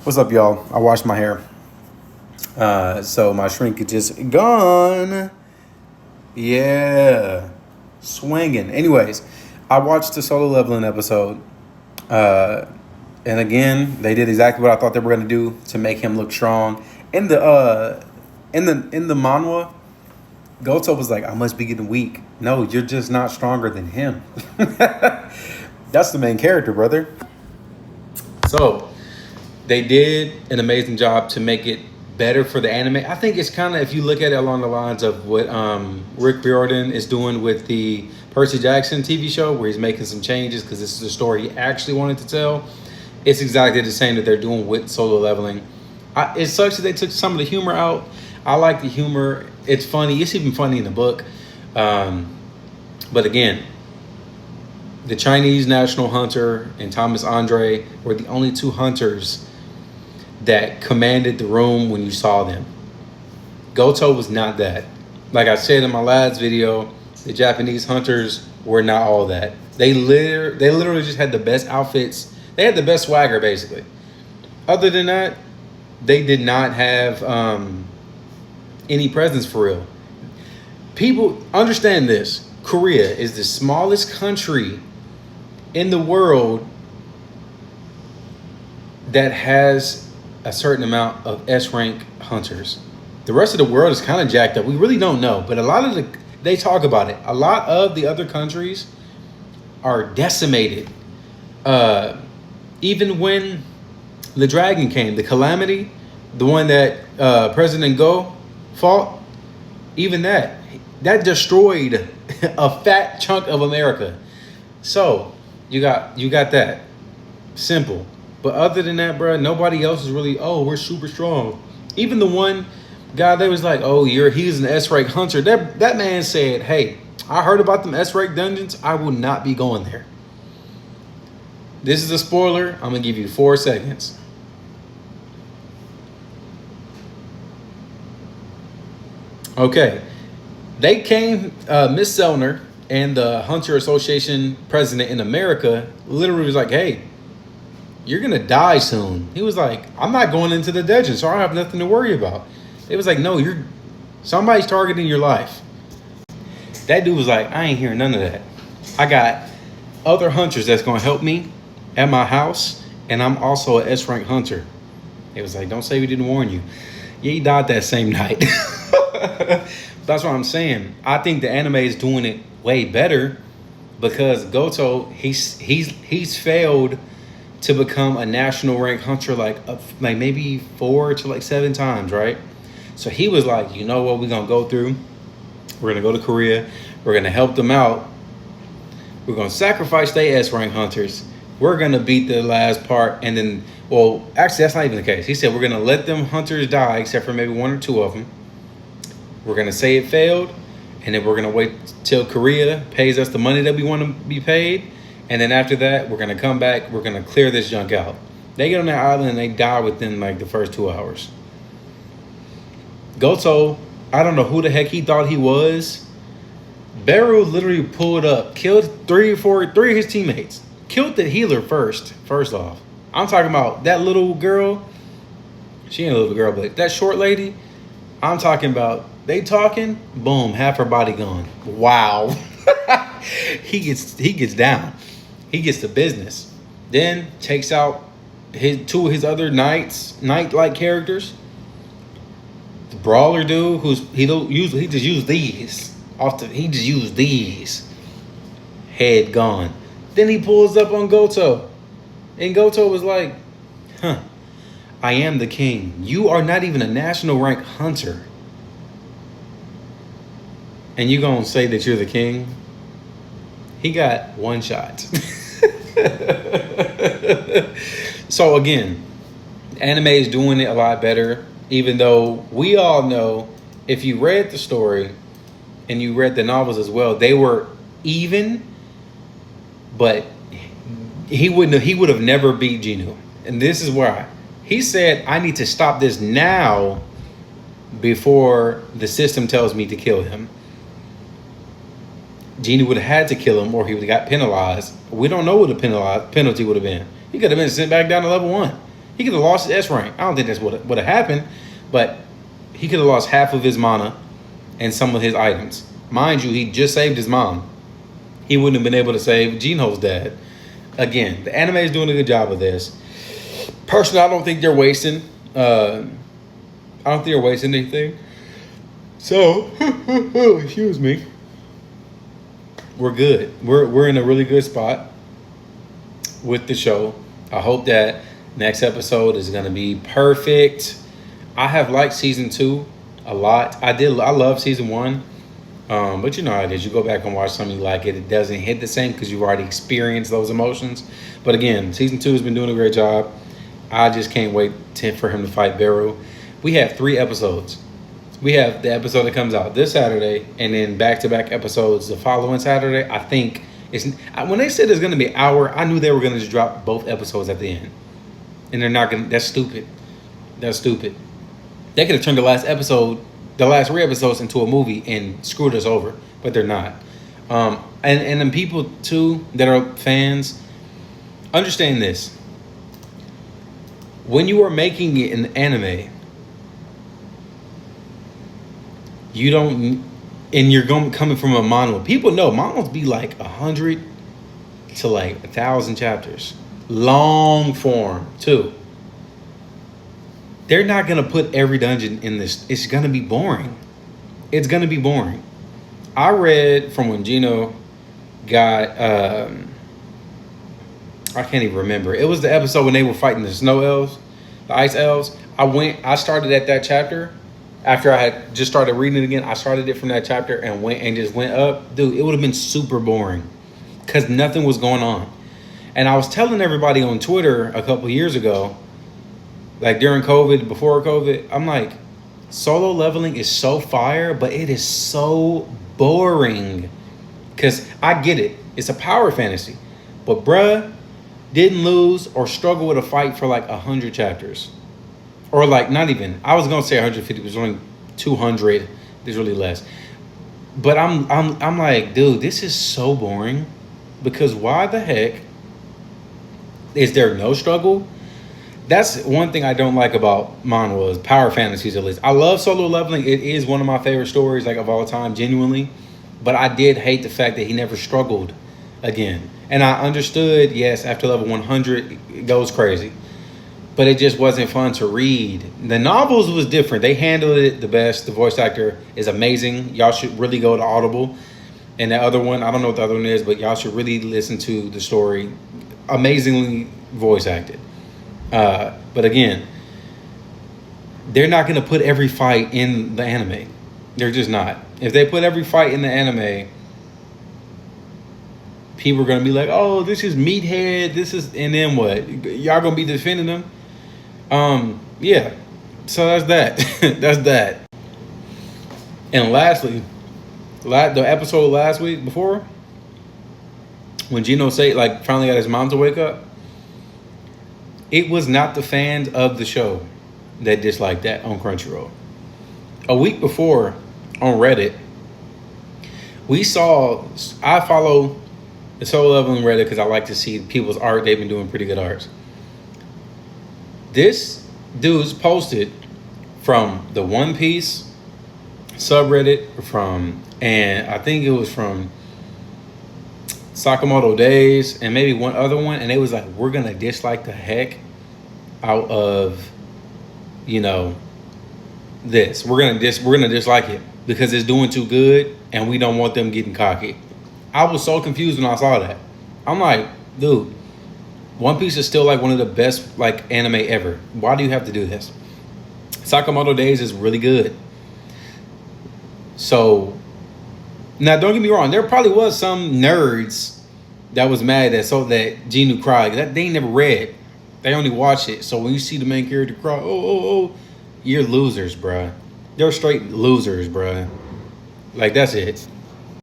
What's up, y'all? I washed my hair. So my shrinkage is gone. Yeah. Swinging. Anyways, I watched the Solo Leveling episode. And again, they did exactly what I thought they were going to do to make him look strong. In the manhwa, Goto was like, I must be getting weak. No, you're just not stronger than him. That's the main character, brother. So they did an amazing job to make it better for the anime. I think it's kind of, if you look at it along the lines of what Rick Riordan is doing with the Percy Jackson TV show, where he's making some changes because this is the story he actually wanted to tell. It's exactly the same that they're doing with Solo Leveling. It sucks that they took some of the humor out. I like the humor. It's funny. It's even funny in the book. But again, the Chinese National Hunter and Thomas Andre were the only two hunters that commanded the room when you saw them. Goto was not that. Like I said in my last video, the Japanese hunters were not all that. They literally just had the best outfits. They had the best swagger, basically. Other than that, they did not have any presence for real. People understand this. Korea is the smallest country in the world that has a certain amount of S-rank hunters. The rest of the world is kind of jacked up. We really don't know, but they talk about it. A lot of the other countries are decimated. Even when the dragon came, the calamity, the one that President Go fought, even that destroyed a fat chunk of America. So you got that. Simple. But other than that, bro, nobody else is really, we're super strong. Even the one guy that was like, he's an S-rank hunter. That man said, hey, I heard about them S-rank dungeons. I will not be going there. This is a spoiler. I'm going to give you 4 seconds. Okay. They came, Miss Selner and the Hunter Association president in America literally was like, hey, you're going to die soon. He was like, I'm not going into the dungeon, so I have nothing to worry about. It was like, no, somebody's targeting your life. That dude was like, I ain't hearing none of that. I got other hunters that's going to help me at my house, and I'm also an S-rank hunter. It was like, don't say we didn't warn you. Yeah, he died that same night. That's what I'm saying. I think the anime is doing it way better because Goto, he's failed to become a national rank hunter like maybe 4 to 7 times, right? So he was like, you know what we're going to go through? We're going to go to Korea. We're going to help them out. We're going to sacrifice their S-rank hunters. We're going to beat the last part. And then, well, actually, that's not even the case. He said we're going to let them hunters die, except for maybe 1 or 2 of them. We're going to say it failed. And then we're going to wait till Korea pays us the money that we want to be paid. And then after that, we're going to come back. We're going to clear this junk out. They get on that island and they die within the first 2 hours. Goto, I don't know who the heck he thought he was. Beru literally pulled up, killed 3 of his teammates. Killed the healer first off. I'm talking about that little girl. She ain't a little girl, but that short lady. I'm talking about, they talking, boom, half her body gone. Wow. He gets down. He gets to business. Then takes out 2 of his other knight-like characters. The brawler dude, he just used these. He just used these. Head gone. Then he pulls up on Goto. And Goto was like, I am the king. You are not even a national rank hunter. And you gonna say that you're the king? He got 1 shot. So again, anime is doing it a lot better, even though we all know if you read the story and you read the novels as well, they were even, but he would have never beat Genu. And this is why. He said, I need to stop this now before the system tells me to kill him. Genie would have had to kill him or he would have got penalized. We don't know what the penalty would have been. He could have been sent back down to level 1. He could have lost his S rank. I don't think that's what would have happened, but he could have lost half of his mana and some of his items. Mind you, he just saved his mom. He wouldn't have been able to save Jinho's dad. Again, the anime is doing a good job of this. Personally, I don't think they're wasting. I don't think they're wasting anything. So, excuse me. We're good. We're in a really good spot with the show. I hope that next episode is going to be perfect. I have liked season 2 a lot. I love season 1. But you know how it is. You go back and watch something you like it. It doesn't hit the same because you've already experienced those emotions. But again, season 2 has been doing a great job. I just can't wait for him to fight Beru. We have 3 episodes. We have the episode that comes out this Saturday, and then back-to-back episodes the following Saturday. I think when they said it's going to be an hour, I knew they were going to just drop both episodes at the end. And they're not going to. That's stupid. That's stupid. They could have turned the last 3 episodes into a movie and screwed us over, but they're not. And then people too that are fans, understand this. When you are making it an anime, you don't, and you're coming from a manga. People know mangas be like 100 to like 1,000 chapters, long form too. They're not going to put every dungeon in this. It's going to be boring. It's going to be boring. I read from when Gino got, I can't even remember. It was the episode when they were fighting the snow elves, the ice elves. I started at that chapter. After I had just started reading it again, I started it from that chapter and just went up. Dude, it would have been super boring because nothing was going on. And I was telling everybody on Twitter a couple years ago, like during COVID, before COVID, I'm like, Solo Leveling is so fire, but it is so boring. Because I get it. It's a power fantasy. But bruh, didn't lose or struggle with a fight for like 100 chapters. Or like not even. I was going to say 150, but it was only 200. There's really less. But I'm like, dude, this is so boring. Because why the heck is there no struggle? That's one thing I don't like about manhwas, power fantasies at least. I love Solo Leveling. It is one of my favorite stories like of all time, genuinely. But I did hate the fact that he never struggled again. And I understood, yes, after level 100, it goes crazy. But it just wasn't fun to read. The novels was different. They handled it the best. The voice actor is amazing. Y'all should really go to Audible. And the other one, I don't know what the other one is, but y'all should really listen to the story. Amazingly voice acted. But again, they're not going to put every fight in the anime. They're just not. If they put every fight in the anime, people are going to be like, oh, this is meathead. And then what? Y'all going to be defending them? Yeah. So that's that. That's that. And lastly, the episode last week before, when Gino finally got his mom to wake up, it was not the fans of the show that disliked that on Crunchyroll. A week before, on Reddit, I follow the Solo Leveling Reddit because I like to see people's art. They've been doing pretty good arts. This dude's posted from the One Piece subreddit and I think it was from Sakamoto Days and maybe one other one, and it was like, we're gonna dislike the heck out of, this. We're gonna dislike it because it's doing too good and we don't want them getting cocky. I was so confused when I saw that. I'm like, dude, One Piece is still like one of the best like anime ever. Why do you have to do this? Sakamoto Days is really good. So now, don't get me wrong. There probably was some nerds that was mad that Genu cried. That they never read. They only watched it. So when you see the main character cry, oh, you're losers, bruh. They're straight losers, bruh. Like, that's it.